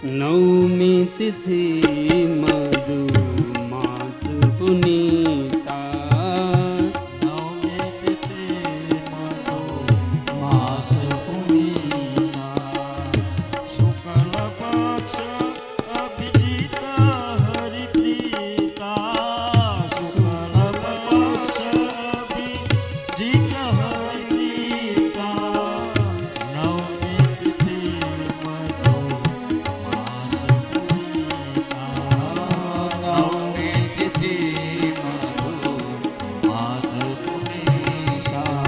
નવમી તિથિ મધુ માસ પુનીતા, નવમી તિથિ મધુ માસ પુનીતા, શુક્લ પક્ષ અભિજીત હરિપ્રીતા, શુક્લ પક્ષ અભિજીત હરિપ્રીતા, નવમી તિથિ મધુ માસ પુનીતા, નવમી તિથિ મધુ માસ પુનીતા.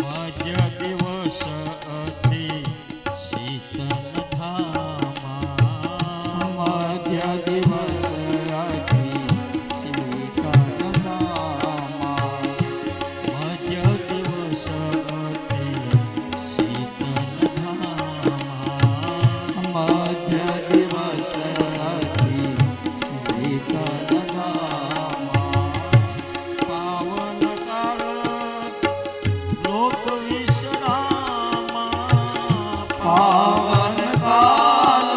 મધ્ય દિવસ અતિ શીતલ ધામા, મધ્ય દિવસ અતિ શીતલ ધામા, મધ્ય દિવસ અતિ શીતલ ધામા, મધ્ય દિવસ અતિ શીતલ ધામા, પાવન કાળ લોક વિશ્રામા, પાવન કાલ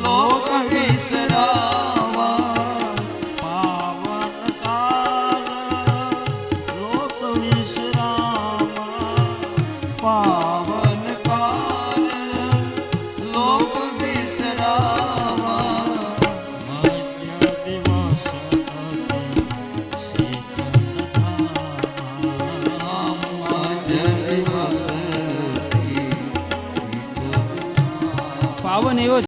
લોક વિશ્રામા, પાવન કાલ લોક વિશ્રામા, પાવન કાલ લોક વિશ્રામા, મધ્ય દિવસ અતિ શીતલ ધામા, મધ્ય દિવસ અતિ શીતલ ધામા. પાવન એવો